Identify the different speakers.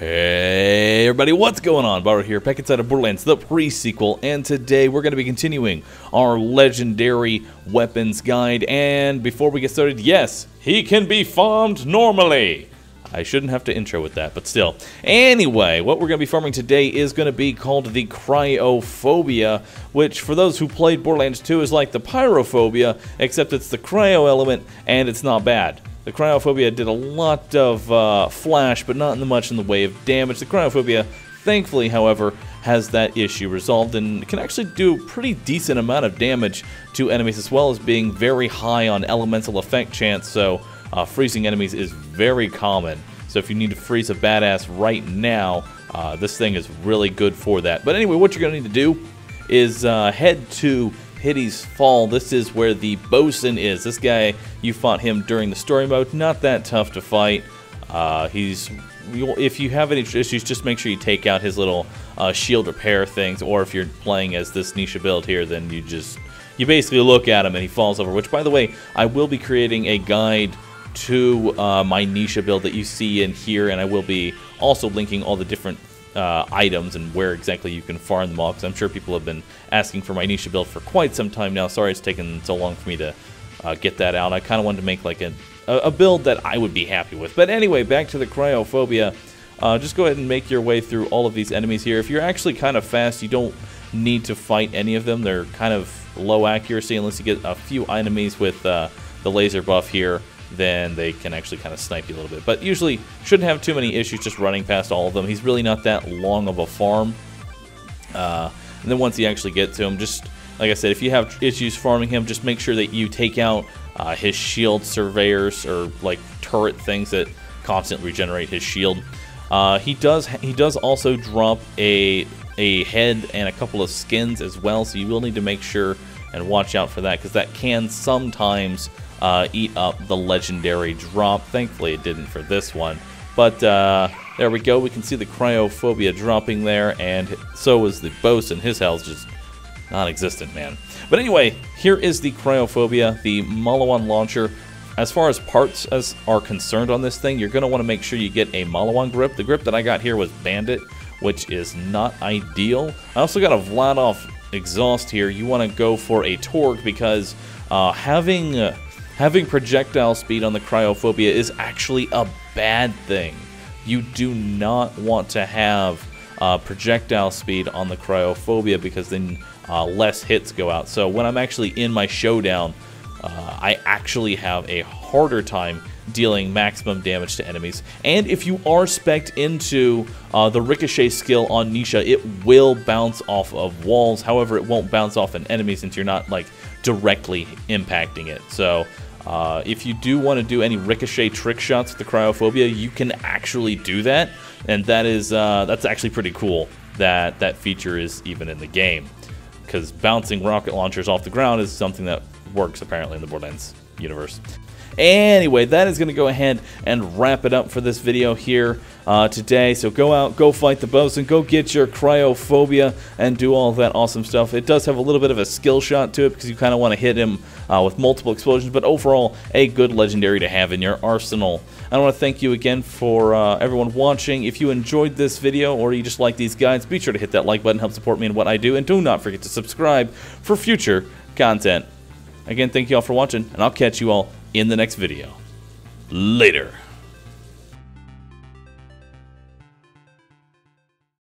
Speaker 1: Hey everybody, what's going on? Bahroo here, back inside of Borderlands, the pre-sequel, and today we're going to be continuing our legendary weapons guide. And before we get started, yes, he can be farmed normally. I shouldn't have to intro with that, but still. Anyway, what we're going to be farming today is going to be called the Cryophobia, which for those who played Borderlands 2 is like the Pyrophobia, except it's the cryo element, and it's not bad. The Cryophobia did a lot of flash, but not much in the way of damage. The Cryophobia, thankfully, however, has that issue resolved and can actually do a pretty decent amount of damage to enemies, as well as being very high on elemental effect chance, so freezing enemies is very common. So if you need to freeze a badass right now, this thing is really good for that. But anyway, what you're going to need to do is head to Hitty's Fall. This is where the bosun is. This guy, you fought him during the story mode. Not that tough to fight. If you have any issues, just make sure you take out his little shield repair things. Or if you're playing as this Nisha build here, then you basically look at him and he falls over. Which, by the way, I will be creating a guide to my Nisha build that you see in here, and I will be also linking all the different items and where exactly you can farm them all, because I'm sure people have been asking for my Nisha build for quite some time now. Sorry it's taken so long for me to get that out. I kind of wanted to make like a build that I would be happy with. But anyway, back to the Cryophobia. Just go ahead and make your way through all of these enemies here. If you're actually kind of fast, you don't need to fight any of them. They're kind of low accuracy unless you get a few enemies with the laser buff here. Then they can actually kind of snipe you a little bit. But usually shouldn't have too many issues just running past all of them. He's really not that long of a farm. And then once you actually get to him, just like I said, if you have issues farming him, just make sure that you take out his shield surveyors, or like turret things that constantly regenerate his shield. He does also drop a head and a couple of skins as well, so you will need to make sure and watch out for that, because that can sometimes eat up the legendary drop. Thankfully it didn't for this one, but there we go. We can see the Cryophobia dropping there, and so is the bosun. His health's just non-existent, man. But anyway, here is the Cryophobia, the Malawan launcher. As far as parts are concerned on this thing, you're going to want to make sure you get a Malawan grip. The grip that I got here was Bandit, which is not ideal. I also got a Vladov exhaust here. You want to go for a Torque, because having projectile speed on the Cryophobia is actually a bad thing. You do not want to have projectile speed on the Cryophobia, because then less hits go out. So when I'm actually in my showdown, I actually have a harder time dealing maximum damage to enemies. And if you are spec'd into the ricochet skill on Nisha, it will bounce off of walls. However, it won't bounce off an enemy since you're not like directly impacting it. So if you do want to do any ricochet trick shots with the Cryophobia, you can actually do that, and that's actually pretty cool that that feature is even in the game, because bouncing rocket launchers off the ground is something that works apparently in the Borderlands universe. Anyway, that is going to go ahead and wrap it up for this video here today. So go out, go fight the bosun, go get your Cryophobia, and do all of that awesome stuff. It does have a little bit of a skill shot to it, because you kind of want to hit him with multiple explosions, but overall, a good legendary to have in your arsenal. I want to thank you again for everyone watching. If you enjoyed this video, or you just like these guides, be sure to hit that like button, help support me in what I do, and do not forget to subscribe for future content. Again, thank you all for watching, and I'll catch you all in the next video. Later.